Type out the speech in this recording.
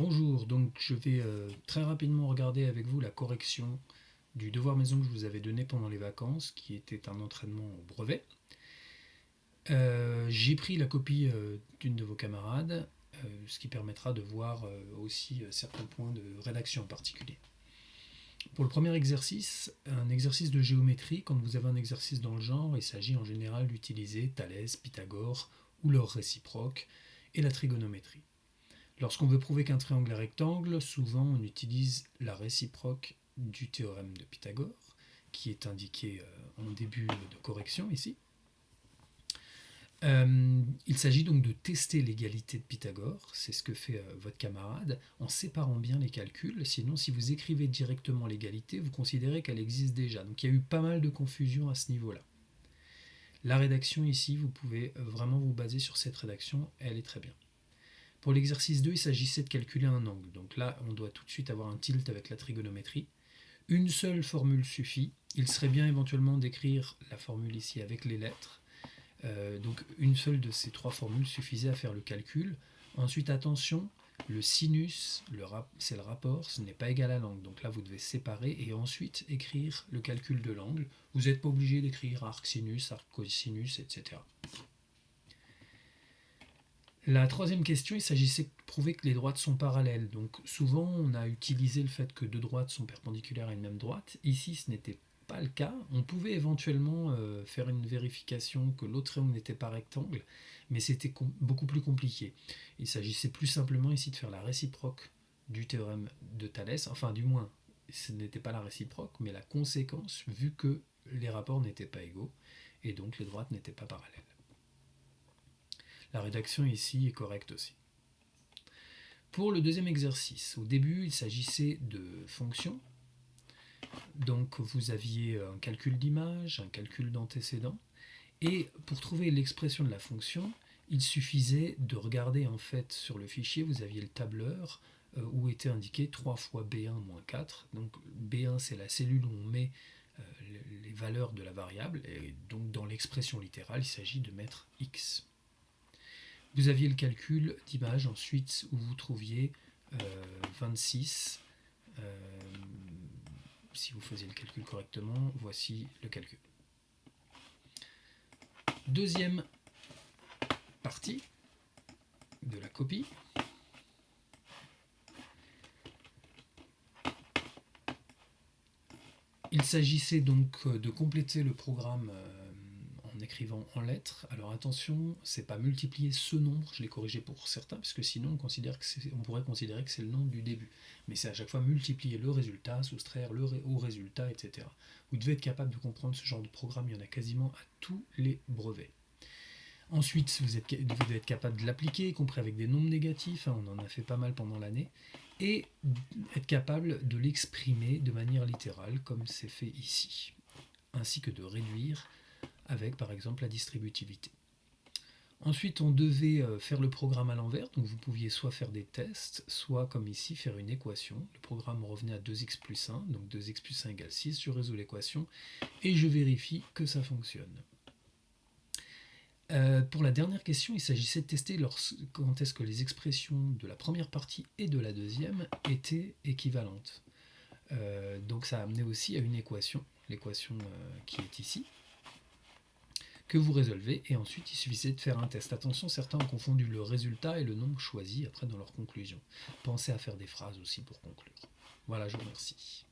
Bonjour, donc je vais très rapidement regarder avec vous la correction du devoir maison que je vous avais donné pendant les vacances, qui était un entraînement au brevet. J'ai pris la copie d'une de vos camarades, ce qui permettra de voir aussi certains points de rédaction en particulier. Pour le premier exercice, un exercice de géométrie, quand vous avez un exercice dans le genre, il s'agit en général d'utiliser Thalès, Pythagore ou leur réciproque et la trigonométrie. Lorsqu'on veut prouver qu'un triangle est rectangle, souvent on utilise la réciproque du théorème de Pythagore, qui est indiqué en début de correction ici. Il s'agit donc de tester l'égalité de Pythagore, c'est ce que fait votre camarade, en séparant bien les calculs, sinon si vous écrivez directement l'égalité, vous considérez qu'elle existe déjà. Donc il y a eu pas mal de confusion à ce niveau-là. La rédaction ici, vous pouvez vraiment vous baser sur cette rédaction, elle est très bien. Pour l'exercice 2, il s'agissait de calculer un angle. Donc là, on doit tout de suite avoir un tilt avec la trigonométrie. Une seule formule suffit. Il serait bien éventuellement d'écrire la formule ici avec les lettres. Donc une seule de ces trois formules suffisait à faire le calcul. Ensuite, attention, le sinus, c'est le rapport, ce n'est pas égal à l'angle. Donc là, vous devez séparer et ensuite écrire le calcul de l'angle. Vous n'êtes pas obligé d'écrire arc sinus, arc cosinus, etc. La troisième question, il s'agissait de prouver que les droites sont parallèles. Donc souvent, on a utilisé le fait que deux droites sont perpendiculaires à une même droite. Ici, ce n'était pas le cas. On pouvait éventuellement faire une vérification que l'autre triangle n'était pas rectangle, mais c'était beaucoup plus compliqué. Il s'agissait plus simplement ici de faire la réciproque du théorème de Thalès, enfin du moins, ce n'était pas la réciproque, mais la conséquence, vu que les rapports n'étaient pas égaux, et donc les droites n'étaient pas parallèles. La rédaction ici est correcte aussi. Pour le deuxième exercice, au début, il s'agissait de fonctions. Donc vous aviez un calcul d'image, un calcul d'antécédent. Et pour trouver l'expression de la fonction, il suffisait de regarder en fait sur le fichier, vous aviez le tableur où était indiqué 3 fois B1 moins 4. Donc B1 c'est la cellule où on met les valeurs de la variable. Et donc dans l'expression littérale, il s'agit de mettre X. Vous aviez le calcul d'image ensuite où vous trouviez 26. Si vous faisiez le calcul correctement, voici le calcul. Deuxième partie de la copie. Il s'agissait donc de compléter le programme en écrivant en lettres. Alors attention, c'est pas multiplier ce nombre, je l'ai corrigé pour certains, parce que sinon on pourrait considérer que c'est le nombre du début. Mais c'est à chaque fois multiplier le résultat, soustraire au résultat, etc. Vous devez être capable de comprendre ce genre de programme, il y en a quasiment à tous les brevets. Ensuite, vous devez être capable de l'appliquer, y compris avec des nombres négatifs, on en a fait pas mal pendant l'année, et être capable de l'exprimer de manière littérale, comme c'est fait ici, ainsi que de réduire avec par exemple la distributivité. Ensuite, on devait faire le programme à l'envers, donc vous pouviez soit faire des tests, soit comme ici faire une équation. Le programme revenait à 2x plus 1, donc 2x plus 1 égale 6, je résous l'équation et je vérifie que ça fonctionne. Pour la dernière question, il s'agissait de tester quand est-ce que les expressions de la première partie et de la deuxième étaient équivalentes. Donc ça a amené aussi à une équation, l'équation qui est ici, que vous résolvez, et ensuite il suffisait de faire un test. Attention, certains ont confondu le résultat et le nombre choisi après dans leur conclusion. Pensez à faire des phrases aussi pour conclure. Voilà, je vous remercie.